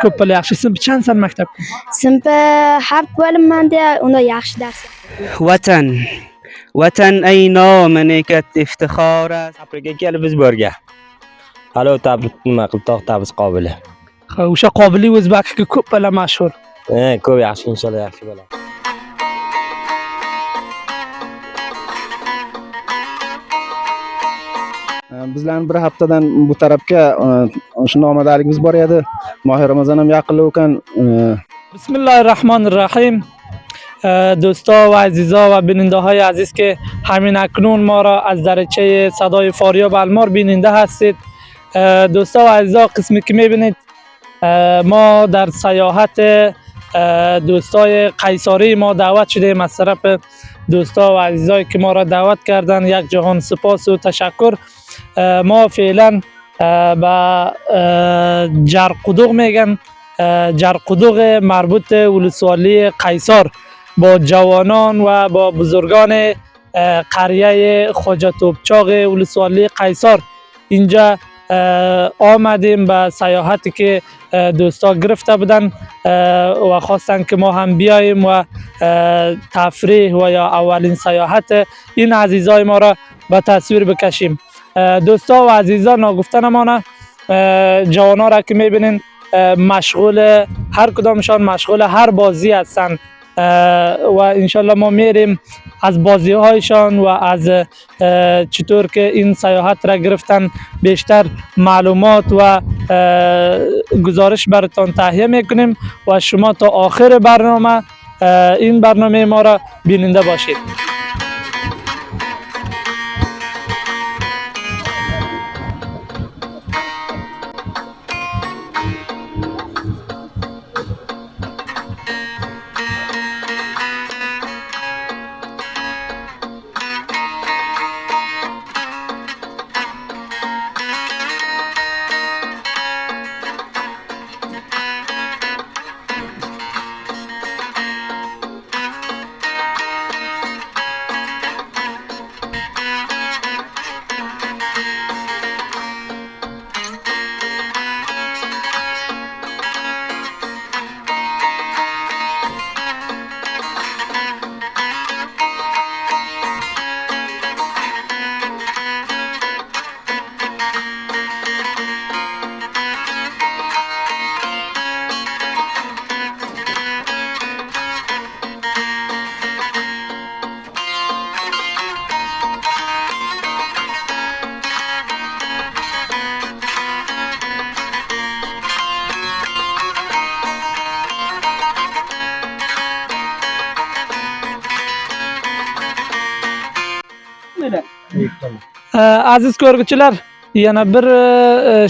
ko'p bola yaxshi. Sinf chansan maktabda? Sinf 7 bo'limda, unda yaxshi dars. Vatan ey nominikat iftixor است. Tabrikga kelib biz borga. Halo tabrik nima qilib taqtamiz qobili. Ha, o'sha Qobiliy O'zbakka ko'p bola mashhur. Ko'p yaxshi inshaalloh yaxshi bo'ladi. Bizlarning bir haftadan bu tarafga shunday omadligimiz bor edi. Mohi Ramazon ham yaqinlab ekan. Bismillahirrahmanirrahim. دوستا و عزیزا و بیننده های عزیز که همین اکنون ما را از دریچه صدای فاریاب المار بیننده هستید. دوستا و عزیزا، قسمی که میبینید ما در سیاحت دوستای قیصاری ما دعوت شدیم. از طرف دوستا و عزیزایی که ما را دعوت کردن یک جهان سپاس و تشکر. ما فعلا به جرقدوغ میگن، جرقدوغ مربوط به ولسوالی قیصار با جوانان و با بزرگان قریه خواجه توپچاق ولسوالی قیصار اینجا آمدیم به سیاحتی که دوستا گرفته بودن و خواستن که ما هم بیاییم و تفریح و یا اولین سیاحت این عزیزای ما را به تصویر بکشیم. دوستا و عزیزان، ناگفته نمانه جوانا را که میبینین مشغول، هر کدامشان مشغول هر بازی هستند و انشالله ما میریم از بازی هایشان و از چطور که این سیاحت را گرفتن بیشتر معلومات و گزارش براتان تهیه میکنیم و شما تا آخر برنامه این برنامه ما را بیننده باشید. Aziz ko'rguvchilar, yana bir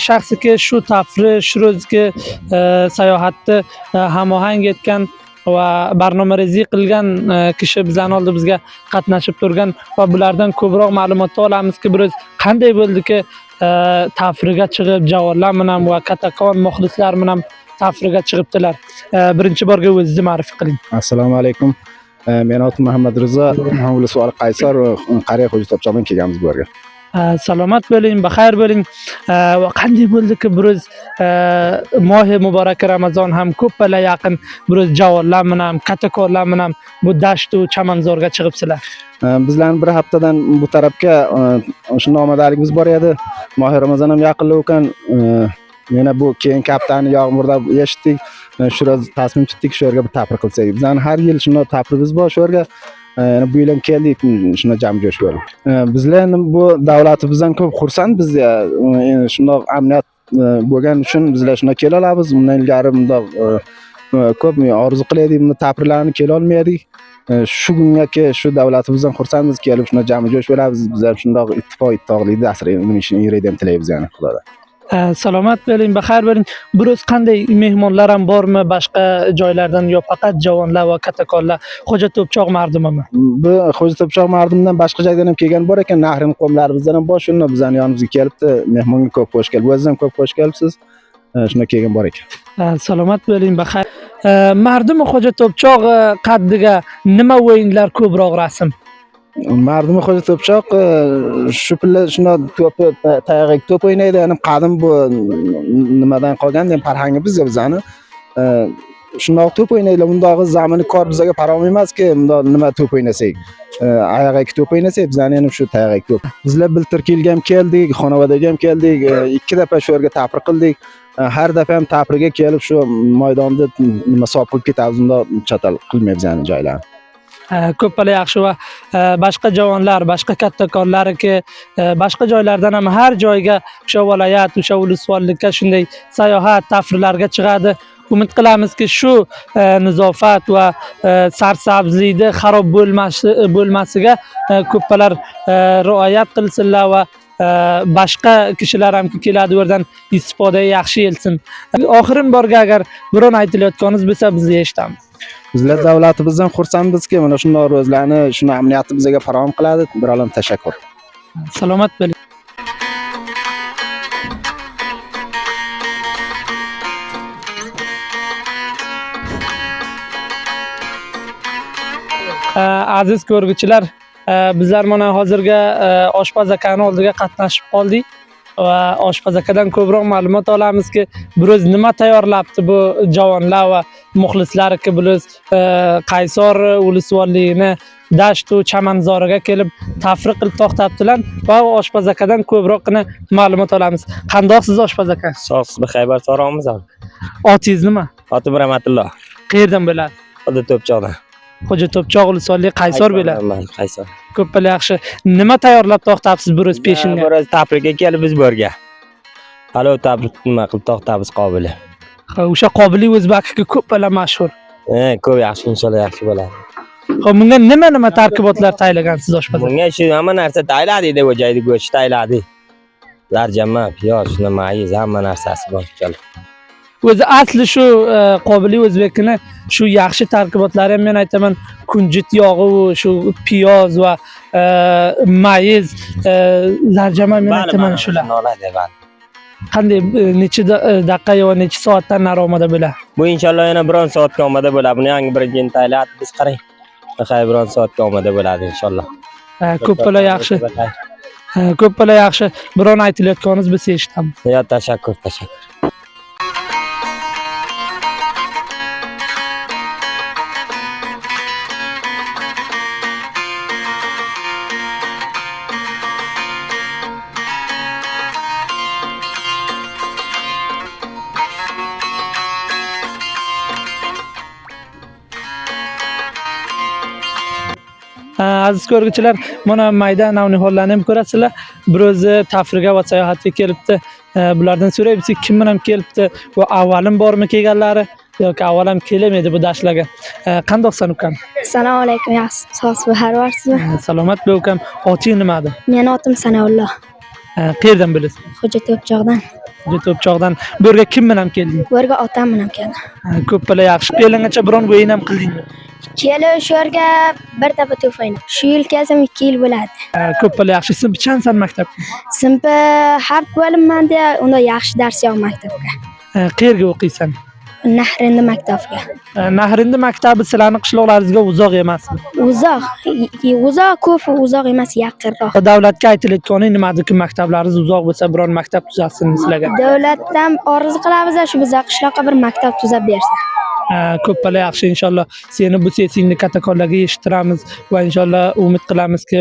shaxsi ki shu tafrish, shu ro'zki sayohatni hamohang etgan va barnomarezi qilgan kishi bizlarni oldida bizga qatnashib turgan va bulardan ko'proq ma'lumot olamizki, biroz qanday bo'ldiki tafriga chiqib javonlar bilan va kattakon muxlislar bilan tafriga chiqibdilar. Birinchi borga o'zingizni ma'rifat qiling. Assalomu alaykum. Men otim Muhammad Rizo, ولسوالی قیصر و قریه خواجه توپچاقdan kelganmiz bu yerga. Salomat bo'ling, baxayr bo'ling. Va qanday bo'ldiki biroz mohi muborak Ramazon ham ko'p bala yaqin biroz javonlar bilan, katakonlar bilan bu dasht va chamanzorga chiqibsizlar. Bizlarning bir haftadan bu tarafga shunday omadligimiz bor edi. Mohi Ramazon ham yaqinlab ekan. Yana bu keyingi haftani yomg'irda eshitdik. Shu roz tasmin tutdik shu yerga bir tafriq qilsak. Bizning har yil shunday tafriqimiz bor shu yerga. Bu yil ham keldik, shunday jam jo'sh bo'lib. Bizlar bu davlatimizdan ko'p xursand biz, shunday amniyat bo'lgan uchun bizlar shunday kela olamiz. Bundan ilgari bunday ko'p orzu qilardik, bunday tafriqlarni kela olmaydik. Shu kunga shu davlatimizdan xursandmiz, kelib shunday jam jo'sh bo'lamiz. Bizlar shunday ittifoqlikda asraymiz, ishni yuraydim tilaymiz yana Xudodan. Salomat bo'ling, baxayr bo'ling. Biroz qanday mehmonlar ham bormi boshqa joylardan yo faqat javonlar va katakonlar, Xo'ja To'pchoq mardumimi? Bu Xo'ja To'pchoq mardumidan boshqa joydan ham kelgan bor ekan, Nahrin qo'mlarimizdan ham bor, shunda bizning yonimizga kelibdi. Mehmonga ko'p xush kelib, o'zingiz ham ko'p xush kelibsiz. Shunda kelgan bor ekan. Salomat bo'ling, baxayr. Mardum Xo'ja To'pchoq qaddiga nima o'yinlar ko'proq rasm? Mardumi Xo'ja To'pchoq shu pilla shuna to'pi tayog'iga to'p o'ynaydi. Yani qadim bu nimadan qolgan, yani farhangi bizga bizani. Shundoq to'p o'ynaydilar. Bundog'i zamini kor bizga parom emaski, bundoq nima to'p o'ynasak. Oyog'iga to'p o'ynasak, bizani ham shu tayog'iga to'p. Bizlar Biltirkilga ham keldik, Xonobodga ham keldik. 2 dafa shu yerga ta'pir qildik. Har dafa ham ta'pirga kelib shu maydonda nima hisob qilib ketamiz, bundoq chatal qilmaymiz yani joylarni. Ko'plar yaxshi va boshqa javonlar, boshqa kattakorlarki, boshqa joylardan ham har joyga o'sha viloyat, o'sha ulusvollikka shunday sayohat, tafrirlarga chiqadi. Umid qilamizki, shu nizofat va sarsabzlikni xarob bo'lmasiga ko'plar rioyat qilsinlar va boshqa kishilar ham keladi, u yerdan istifoda yaxshi yelsin. Oxirin borga agar biron aytilayotganingiz bo'lsa, bizni eshitamiz. Bizlar davlatimizdan xursandmizki, mana shunday ro'zlarni, shuni amniyatni bizga farom qiladi. Birolam tashakkur. Salomat bo'ling. Aziz ko'rguvchilar, bizlar mana hozirga oshpaz akani oldiga qatnashib qoldik va oshpaz akadan ko'proq ma'lumot olamizki, biroz nima tayyorlabdi bu javonlar va muxlislarki, biroz Qaysor ulusvolligini dashtu chamanzoriga kelib tafriq qilib to'xtatdilar va oshpaz akadan ko'proqgina ma'lumot olamiz. Qandoqsiz oshpaz aka? Sog'siz, bexaybar so'rog'imiz ham. Otingiz nima? Otim Rahmatulloh. Qayerdan bo'ladi? Xo'ja To'pchoqdan. Xo'ja To'pchoq ulusvollik Qaysor bo'ladi. Qaysor. Ko'plar yaxshi. Nima tayyorlab to'xtabsiz biroz peshinga? Biroz ta'pirga kelib biz borga. Hali ta'pir nima qilib to'xtamiz qobili. O'sha Qobiliy o'zbakiga ko'plar mashhur. Ko'p yaxshi, inshaalloh yaxshi bo'ladi. Xo'p, bunga nima tarkibotlar tayyorlagansiz oshpaz? Bunga shu hamma narsa tayyorladi deb o'jaydi, go'sht tayyorladi. Zarjama, piyoz, shuna mayiz, hamma narsasi bor inshaalloh. O'zi asli shu Qobiliy o'zbekini shu yaxshi tarkibotlari ham men aytaman, kunjut yog'i, shu piyoz va mayiz, zarjama men aytaman shular. Qanday necha daqiqa yoki necha soatdan naromada bo'ladi? Bu inshaalloh yana biron soatga omada bo'ladi. Buni yangi birinchi tayyorlab biz qarang. Xayr, biron soatga omada bo'ladi inshaalloh. Ko'plar yaxshi. Ko'plar yaxshi. Biron aytilayotganingiz bo'lsa eshitamiz. Ya, tashakkur. Aziz ko'rguvchilar, mana mayda navnihollarni ham ko'rasizlar. Biroz tafriga va sayohatga kelibdi. Bulardan so'raymiz, kim bilan kelibdi va avvalim bormi kelganlari yoki avval ham kelmaydi bu dashlarga. Qandoqsan ukam? Assalomu alaykum, yaxshi. Sog'siz, xabarsizmi? Salomat bo'l ukam. Oting nima edi? Meni otim Sanoulloh. Qayerdan bilasiz? Xo'ja To'pchoqdan. Xo'ja To'pchoqdan. Bu yerga kim bilan kelding? Bu yerga otam bilan keldim. Ko'plar yaxshi. Kelingacha biron o'yin ham qildingmi? Kelib shu yerga bir dafa to'p o'ynab. Shu yil kelsam 2 yil bo'ladi. Ko'plar yaxshi. Sinf qanchasan maktabga? Sinfi harf bo'limimda, unda yaxshi dars yo'q maktabga. Qayerga o'qiysan? Nahrinda maktabga. Nahrinda maktabi sizlarning qishloqlaringizga uzoq emasmi? Uzoq ko'p uzoq emas, yaqinroq. Davlatga aytilayotgani nimadir-ki maktablaringiz uzoq bo'lsa biron maktab tuzatsin sizlarga. Davlatdan orzu qilamiz, shu bizga qishloqqa bir maktab tuzab bersin. Ko'plar yaxshi, inshaalloh seni bu sesingni kattakorlarga eshittiramiz va inshaalloh umid qilamizki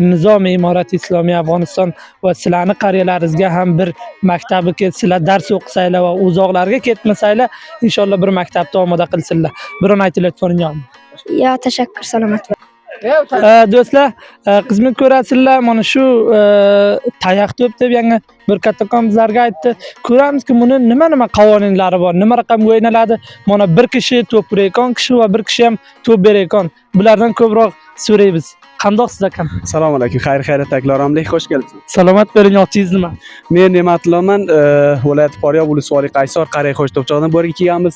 Nizom imorat islomiy Afg'oniston va sizlarning qariyalaringizga ham bir maktabga sizlar dars o'qisanglar va uzoqlarga ketmasanglar, inshaalloh bir maktabda omada qilsinlar. Biron aytilayotganing yo'qmi? Yo, tashakkur, salomat bo'ling. Do'stlar, xizmat ko'rasizlar. Mana shu tayoq to'p deb yangi bir kattakon bizlarga aytdi. Ko'ramizki, buni nima qonunlari bor, nima raqam o'ynaladi. Mana bir kishi to'p urayotgan kishi va bir kishi ham to'p berayotgan. Bulardan ko'proq so'raymiz. Qandoqsiz akam? Assalomu alaykum. Xayr taklaramlik, xush kelibsiz. Salomat bo'ling, otingiz nima? Men Ne'matullohman, viloyat Faryob ulusvolli Qaysor Qariy Xo'ja To'pchoqdan borga kelganmiz.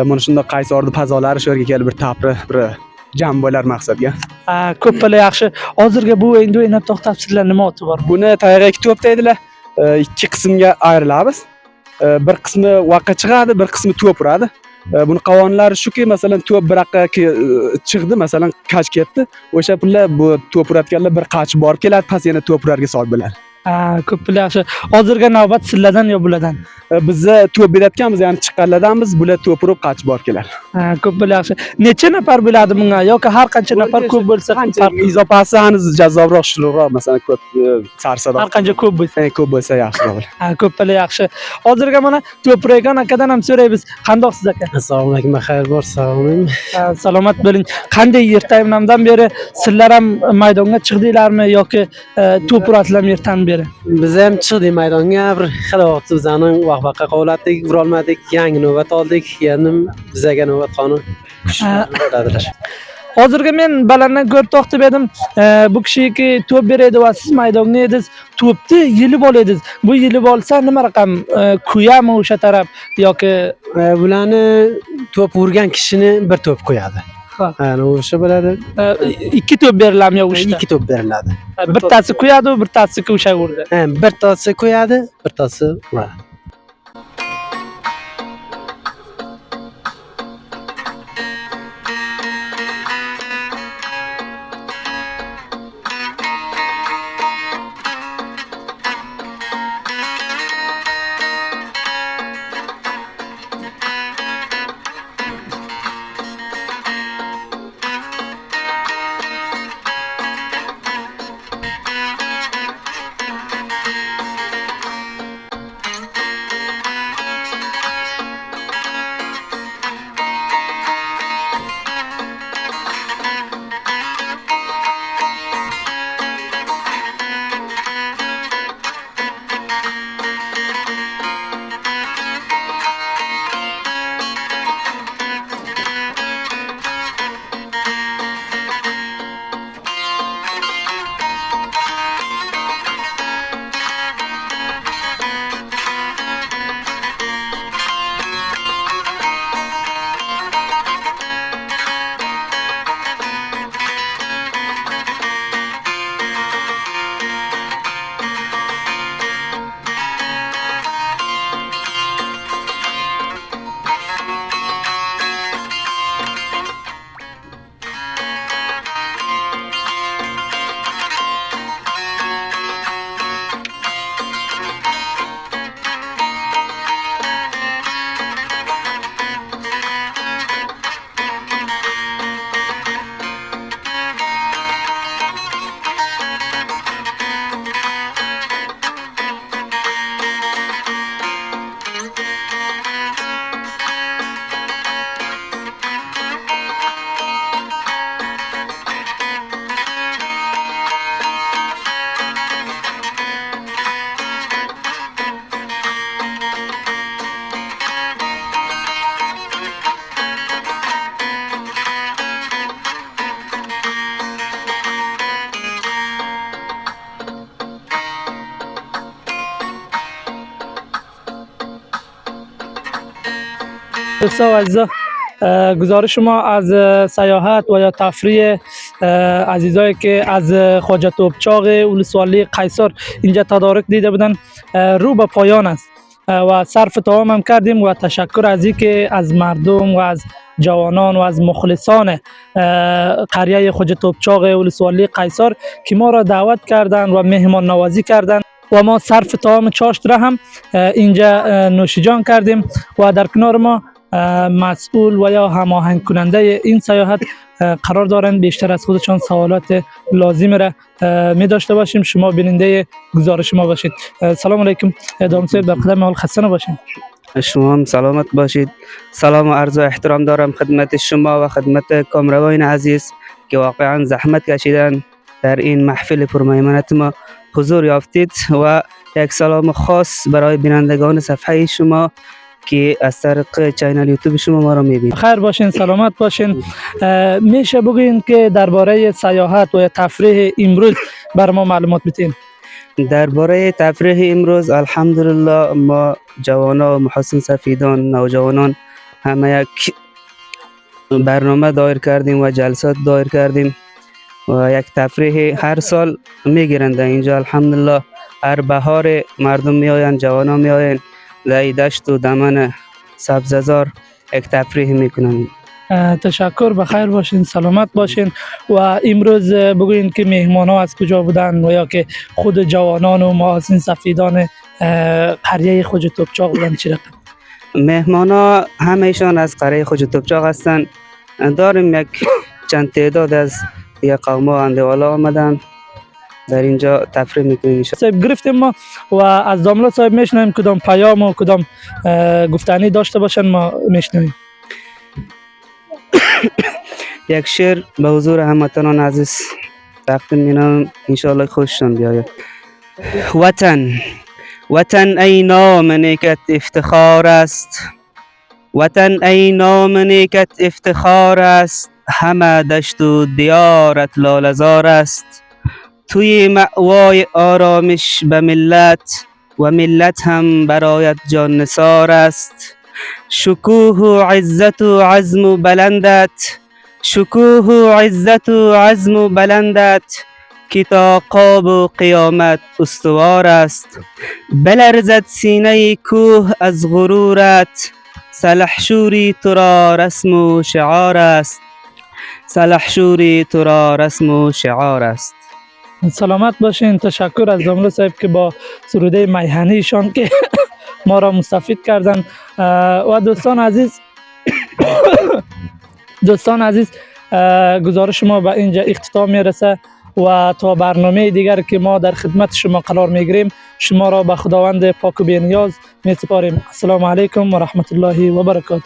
Mana shunda Qaysorning fazolari shu yerga kelib bir tapri, bir jam bo'lar maqsadga. Ko'plar yaxshi. Hozirga bu o'yinda o'ynab to'xtabsizlar, nima oti bor? Buni tayyorga to'p deydilar. 2 qismga ayrilamiz. Bir qismi vaqqa chiqadi, bir qismi to'p uradi. buni qonunlari shuki, masalan, to'p bir yoqqa chiqdi, masalan, qach ketdi. O'sha pullar bu to'p uratganlar bir qach borib keladi, past yana to'p urarga solib bo'ladi. Ko'p pul yaxshi. Hozirgi navbat sizlardan yo bulardan? Bizda to'p berayotganmiz, ya'ni chiqqanlardanmiz, bular to'p urib qach borib keladi. Ko'p pul yaxshi. Necha nafar bo'ladi bunga yoki har qancha nafar ko'p bo'lsa qancha izofasi hanuz jazobroq, shuluqroq, masalan, ko'p sarsado. har qancha ko'p bo'lsa, ko'p bo'lsa yaxshiroq bo'ladi. ko'p pul yaxshi. Hozirga mana to'p urayotgan akadan ham so'raymiz. Qandoqsiz aka? Assalomu alaykum, xayr bor, sog'ing. Salomat bo'ling. Qanday ertayimdan beri sizlar ham maydonga chiqdinglarmi yoki to'p urasizlarmi ertadan beri? Biz ham chiqdik maydonga, bir xilofatni bizani vaqt-vaqtga qoldik, urolmadik, yangi navbat oldik. Yana bizga navbat qonun bo'ladilar. Hozirga men balandan ko'rib to'xtab edim. Bu kishiki to'p beradi va siz maydonga edingiz, to'pni yilib oledingiz. Bu yilib olsa nima raqam? Kuyami o'sha taraf yoki Bularni to'p urgan kishini bir to'p qo'yadi. Ana o'sha bo'ladi. ikki to'p beriladimi yo uchta? Ikki to'p beriladi. Bittasi kuyadi, bittasi o'sha urdi. Bir tasi qo'yadi, bir tasi uradi. دوستان و عزیزان، گزارش ما از سیاحت و یا تفریح عزیزایی که از خواجه توپچاق ولسوالی قیصر اینجا تدارک دیده بودن رو به پایان است و صرف تمام هم کردیم و تشکر از اینکه از مردم و از جوانان و از مخلصان قریه خواجه توپچاق ولسوالی قیصر که ما را دعوت کردند و مهمان نوازی کردند و ما صرف تمام چاشت را هم اینجا نوشیجان کردیم و در کنار ما مسئول و یا هماهنگ کننده این سیاحت قرار دارند بیشتر از خودشان سوالات لازم را می داشته باشیم. شما بیننده گزارش ما باشید. سلام علیکم دامسوی به قدم حال خسته نباشید. شما هم سلامت باشید. سلام و عرض و احترام دارم خدمت شما و خدمت کامروان عزیز که واقعا زحمت کشیدن در این محفل پرمیمنت ما حضور یافتید و یک سلام خاص برای بینندگان صفحه شما که از طریق چینل یوتیوب شما ما را میبینید. خیر باشین، سلامت باشین. میشه بگین که درباره سیاحت و تفریح امروز بر ما معلومات بدین؟ درباره تفریح امروز الحمدلله ما جوانان و محسن سفیدان نوجوانان همه یک برنامه دایر کردیم و جلسات دایر کردیم و یک تفریح هر سال میگیرند اینجا. الحمدلله هر بهار مردم میآیند، جوانان میآیند در دشت و دمن سبززار یک تفریح میکنم. تشکر، بخیر باشین، سلامت باشین. و امروز بگوین که مهمان ها از کجا بودن و یا که خود جوانان و محاسن سفیدان قریه خوج توپچاق بودن چی رقم؟ مهمان ها همهشان از قریه خوج توپچاق هستند. داریم یک چند تعداد از دیگه قوم ها اندوالا آمدن در اینجا تفریح میکنیم. صاحب گرفتیم ما و از داملا صاحب میشنویم کدام پیام و کدام گفتنی داشته باشن ما میشنویم. یک شعر به حضور هموطنان عزیز تقدیم می‌نمایم، انشاءالله خوششان بیاید. وطن ای نام نیکت افتخار است، وطن ای نام نیکت افتخار است، همه دشت و دیارت لاله‌زار است. توی مأوای آرامش به ملت و ملت هم برایت جان نثار است. شکوه و عزت و عزم و بلندت، شکوه و عزت و عزم و بلندت، که تا قاب و قیامت استوار است. بلرزد سینه کوه از غرورت، سلحشوری تو را رسم و شعار است. سلحشوری تو را رسم و شعار است. سلامت باشین. تشکر از داملا صاحب که با سروده میهنیشان که ما را مستفید کردن. و دوستان عزیز گزارش ما به اینجا اختتام میرسه و تا برنامه دیگر که ما در خدمت شما قرار میگیریم شما را به خداوند پاک و بی‌نیاز میسپاریم. السلام علیکم و رحمت الله و برکاته.